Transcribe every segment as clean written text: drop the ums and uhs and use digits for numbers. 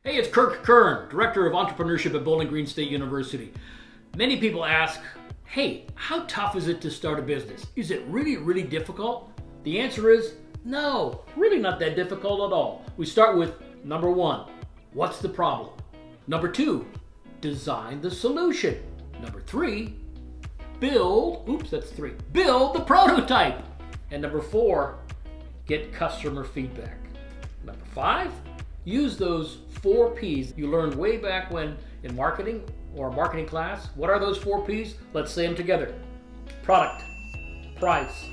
Hey, it's Kirk Kern, Director of Entrepreneurship at Bowling Green State University. Many people ask, hey, how tough is it to start a business? Is it really difficult? The answer is no, really not that difficult at all. We start with number one, what's the problem? Number two, design the solution. Number three, build the prototype. And number four, get customer feedback. Number five, use those 4 P's you learned way back when in marketing or a marketing class. What are those 4 P's? Let's say them together. Product, price,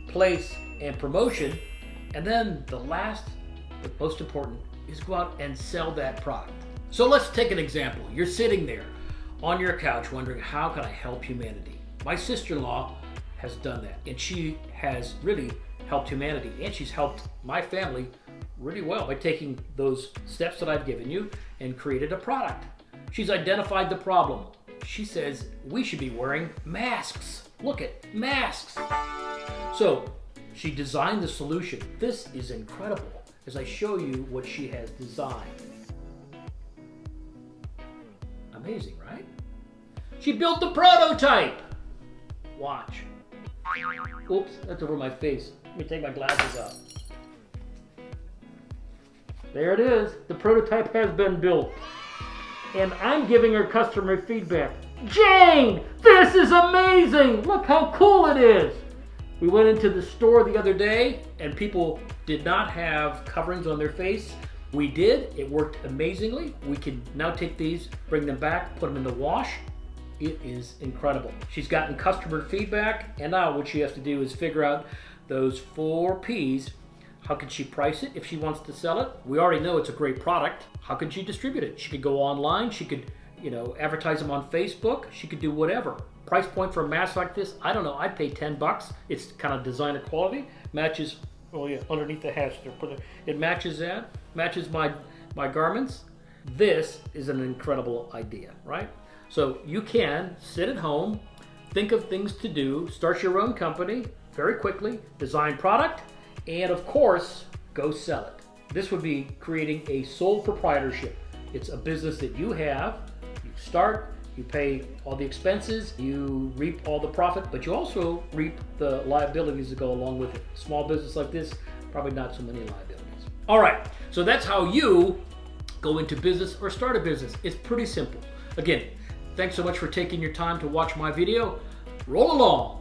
place, and promotion. And then the last, but most important, is go out and sell that product. So let's take an example. You're sitting there on your couch wondering, how can I help humanity? My sister-in-law has done that, and she has really helped humanity, and she's helped my family really well by taking those steps that I've given you and created a product. She's identified the problem. She says we should be wearing masks. Look at masks. So she designed the solution. This is incredible as I show you what she has designed. Amazing, right? She built the prototype. Watch. Oops, that's over my face. Let me take my glasses off. There it is. The prototype has been built. And I'm giving her customer feedback. Jane, this is amazing. Look how cool it is. We went into the store the other day and people did not have coverings on their face. We did. It worked amazingly. We can now take these, bring them back, put them in the wash. It is incredible. She's gotten customer feedback, and now what she has to do is figure out those 4 P's. How can she price it if she wants to sell it? We already know it's a great product. How can she distribute it? She could go online. She could, advertise them on Facebook. She could do whatever. Price point for a mask like this, I don't know. I'd pay $10. It's kind of designer quality. Matches, underneath the hatch there. It matches that. Matches my garments. This is an incredible idea, right? So you can sit at home, think of things to do, start your own company very quickly, design product, and of course, go sell it. This would be creating a sole proprietorship. It's a business that you have, you start, you pay all the expenses, you reap all the profit, but you also reap the liabilities that go along with it. Small business like this, probably not so many liabilities. All right, so that's how you go into business or start a business. It's pretty simple. Again, thanks so much for taking your time to watch my video. Roll along.